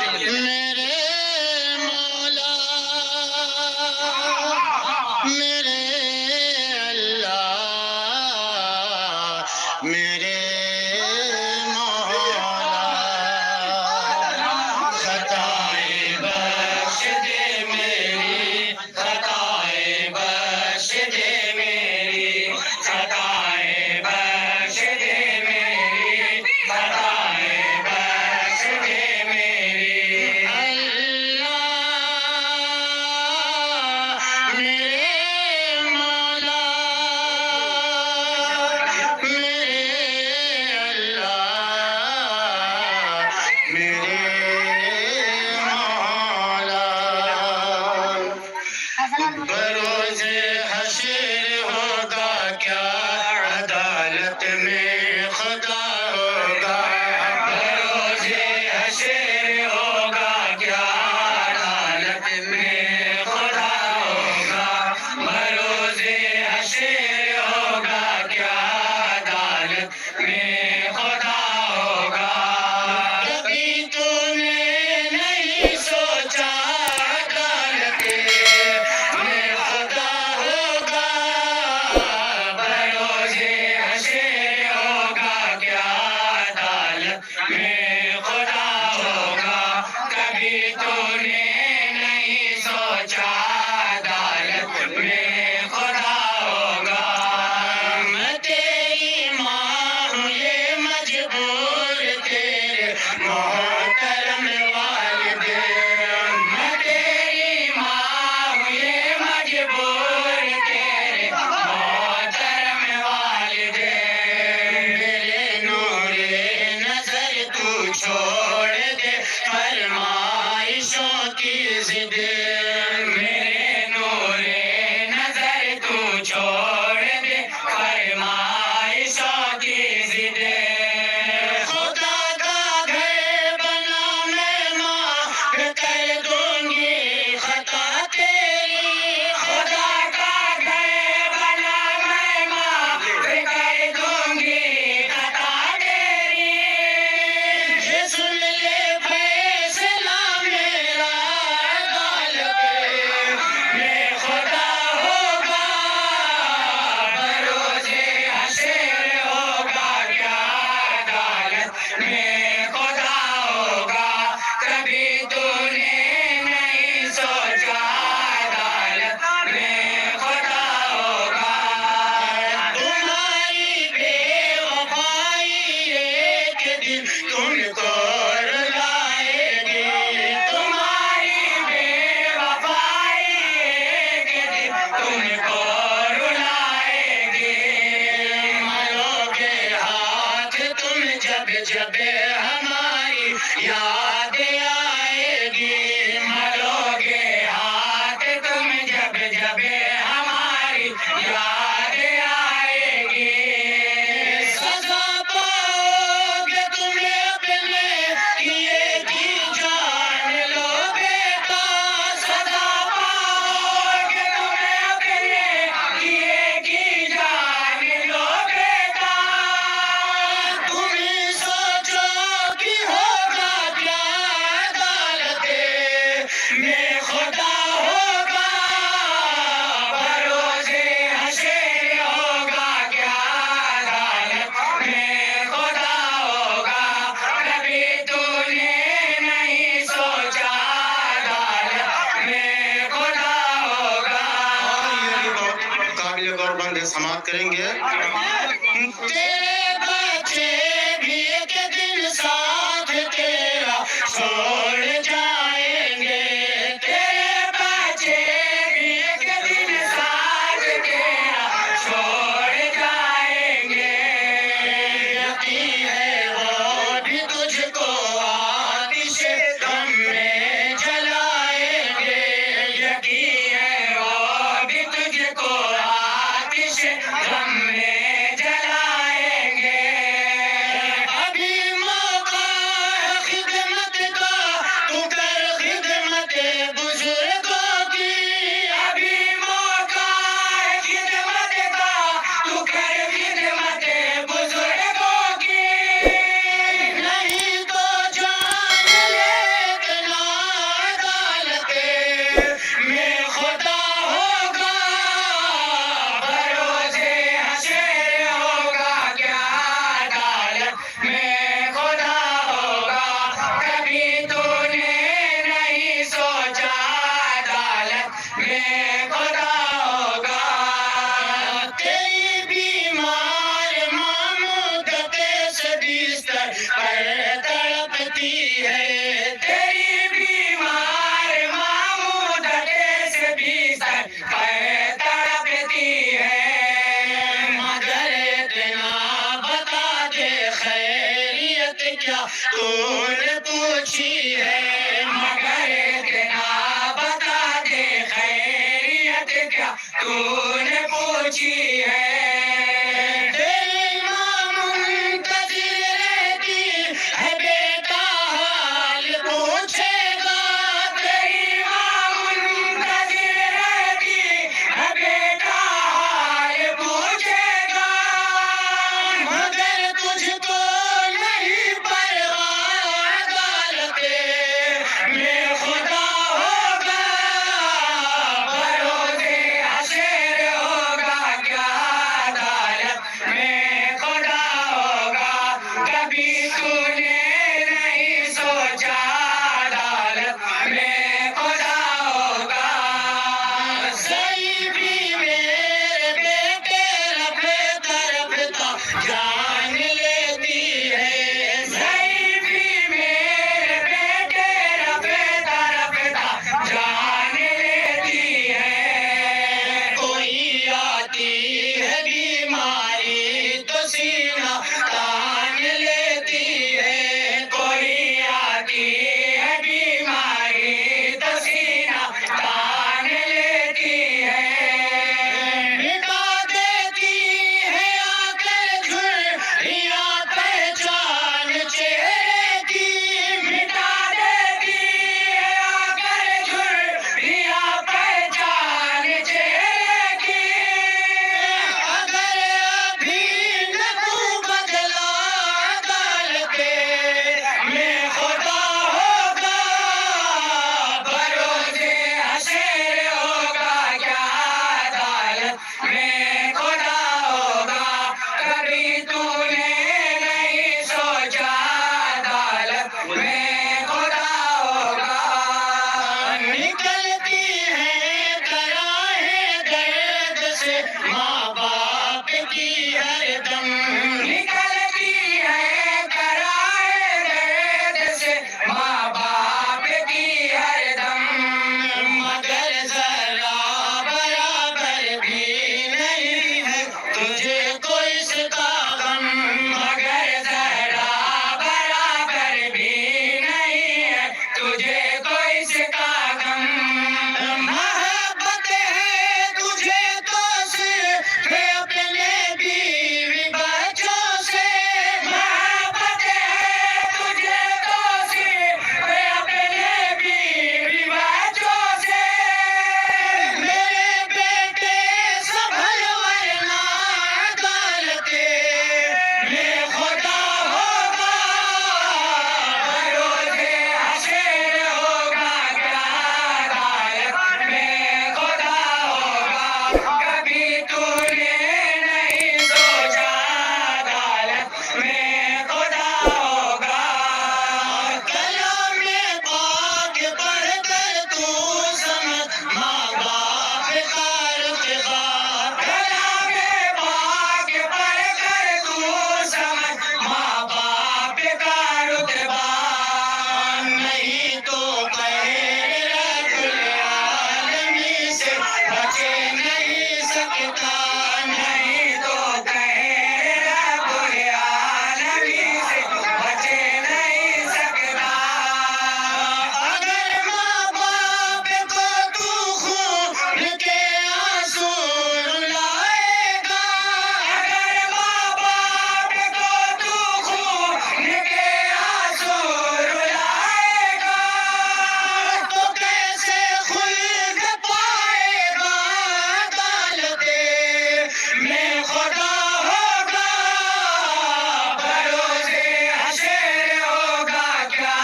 میرے مولا میرے اللہ میرے مولا خطائیں بخش دے میری خطائیں بخش دے میری خطائیں بخش دے میری خطائیں بخش دے میری اللہ میرے مولا میرے اللہ میرے مولا بروز حشر ہوگا کیا عدالت میں خدا ہوگا بروز حشر ہوگا کیا عدالت میں خدا ہوگا بروز حشر ہوگا کیا عدالت میں خدا ہوگا کبھی تو نے نہیں سوچا عدالت میں خدا ہوگا بروز حشر ہوگا کیا عدالت میں خدا ہوگا کبھی تو نے نہیں سوچا عدالت میں خدا ہوگا میں تیری ماں ہوں یہ مجبور تیرے محترم والدین میں تیری ماں ہوں یہ مجبور تیرے محترم والدین میرے نور نظر تو چھوڑ دے فرمائشوں کی ضد میرے نور نظر تو چھوڑ دے فرمائشوں کی ضد خدا کا گھر بنا میں معاف کر دوں گی خطا تیری خدا کا گھر بنا میں معاف کر دوں گی خطا تیری یہ سن لے فیصلہ میرا عدالت میں خدا ہوگا بروز حشر ہوگا کیا عدالت میں خدا ہوگا کبھی تو نے نہیں سوچا عدالت میں خدا ہوگا تمہاری بے وفائی ایک دن تم کو رلائے گی تمہاری بے وفائی ایک دن تم کو رلائے گی مرو گے ہاتھ تم جب جب ہماری یاد آئے گی مرو گے ہاتھ تم جب جب ہماری یاد آئے گی سزا پاؤ گے تم اپنے کیے کی جان لو بیٹا سزا پاؤ گے تم اپنے کیے کی جان لو بیٹا تم ہی سوچو کہ ہوگا کیا عدالت میں خدا ہوگا بروز حشر ہوگا کیا عدالت میں خدا ہوگا کبھی تو نے نہیں سوچا عدالت میں خدا ہوگا یہ بھی بہت قابل غور بند سماعت کریں گے تیرے بچے بھی ایک دن ساتھ تیرا چھوڑ جائیں گے تیرے بچے بھی ایک دن ساتھ تیرا چھوڑ جائیں گے یقین ہے وہ بھی تجھ کو آتش غم میں جلائیں گے یقین ہے وہ بھی تجھ کو آتش غم میں جلائیں گے ابھی موقع ہے خدمت کا تو کر خدمت بزرگوں کی ابھی موقع ہے خدمت کا تو تو نے پوچھی ہے، مگر اتنا بتا دے خیریت کیا تو نے پوچھی ہے۔ تیری ماں منتظر رہتی ہے بیٹا حال پوچھے گا، تیری ماں منتظر رہتی ہے بیٹا حال پوچھے گا، مگر تجھ کو نہیں پرواہ عدالت میں خدا ہوگا، بروزے حشر ہوگا کیا عدالت میں خدا ہوگا، کبھی تو نے نہیں سوچا عدالت میں خدا ہوگا۔ ضعیفی میرے بیٹے رفتا رفتا جان لیتی ہے، ضعیفی میرے بیٹے رفتا رفتا جان لیتی ہے، کوئی آتی ہے بیماری تو سینہ تان لیتی ہے، کوئی آتی ہے بیماری تو سینہ تان لیتی ہے، مٹا دیتی ہے آ کر جھریاں پہچان چہرے کی، مٹا دیتی ہے آ کر جھریاں پہچان چہرے کی، اگر ابھی نہ تو بدلا عدالت میں خدا ہوگا، بروزے حشر ہوگا کیا عدالت میں خدا ہوگا، کبھی تو نے نہیں سوچا عدالت میں خدا ہوگا۔ نکلتی ہے کراہیں درد سے ماں باپ کی ہر دم، نکلتی ہے کراہیں درد سے ماں باپ کی ہر دم، مگر ذرا برابر بھی نہیں ہے تجھے کوئی اس کا غم، مگر ذرا برابر بھی نہیں ہے تجھے کوئی اس کا غم، محبت ہے تجھے تو صرف اپنے بیوی بچوں سے، محبت ہے تجھے تو صرف اپنے بیوی بچوں سے، میرے بیٹے سنبھل ورنہ عدالت میں خدا ہوگا، بروزے حشر ہوگا کیا عدالت میں خدا ہوگا، کبھی تو نے نہیں سوچا عدالت میں خدا ہوگا، کلام پاک پڑھ کر تو سمجھ ماں باپ کا رتبہ، کلام پاک پڑھ کر تو سمجھ ماں باپ کا رتبہ، نہیں تو خیر رب العالمین سے بچ نہیں سکتا، نہیں تو خیر رب العالمین سے بچ نہیں سکتا، اگر ماں باپ کو تو خون کے آنسو رلائے گا، اگر ماں باپ کو تو خون کے آنسو رلائے گا، تو کیسے خلد پائے گا عدالت میں خدا ہوگا، بروزے حشر ہوگا کیا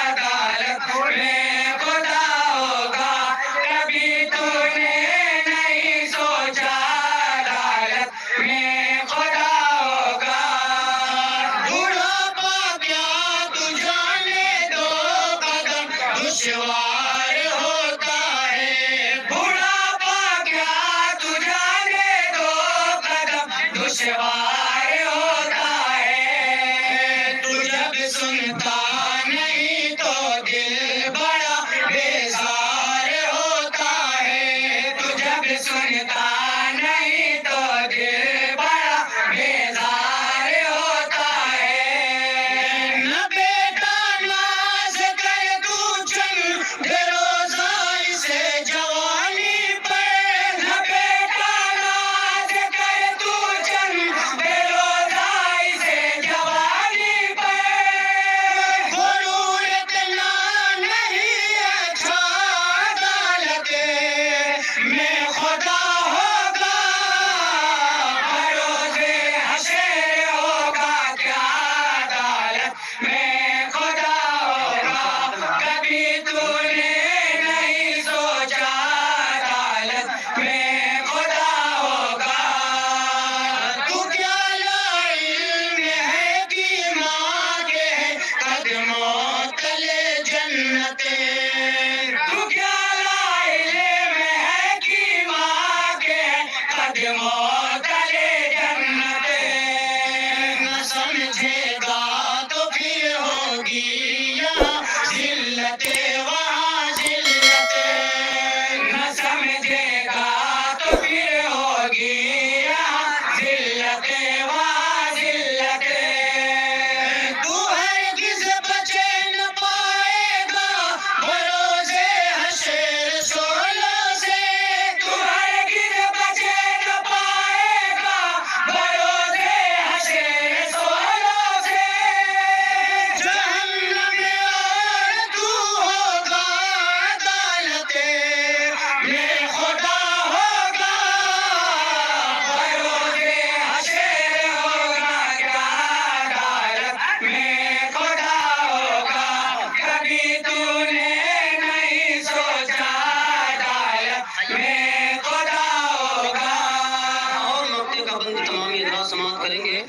عدالت میں خدا ہوگا، کبھی تو نے نہیں سوچا عدالت میں خدا ہوگا، بڑھاپا کیا تو جانے دو قدم دشوار ہوتا ہے، بڑھاپا کیا تو جانے دو قدم دشوار ہوتا ہے، تو جب سنتا نہیں تو دل بڑا بیزار ہوتا ہے، تو جب سنتا نہیں تو دل بڑا بیزار ہوتا ہے، نہ بے کے واذلت تو ہرگز بچے نہ پائے گا بروز حشر سولوں سے تو ہرگز بچے نہ پائے گا بروز حشر سولوں سے جہنم میں اور تو ہوگا عدالت میں خدا ہوگا بروز حشر ہوگا کیا عدالت میں خدا ہوگا کبھی تو نے نہیں سوچا عدالت میں خدا ہوگا اور نقطے کا بند تمام ادراس سماعت کریں گے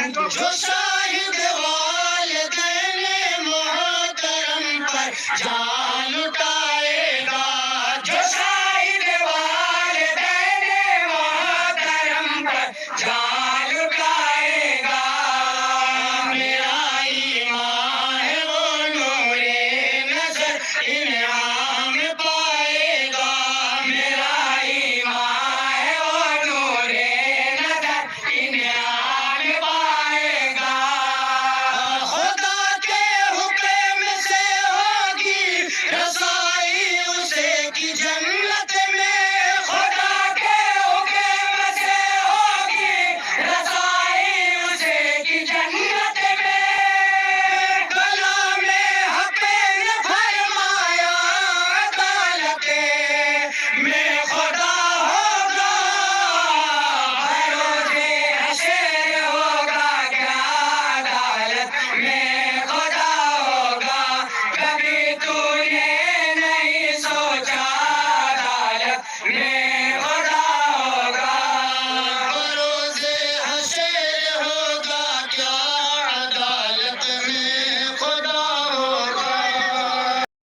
جو شاہد والدین محترم پر جان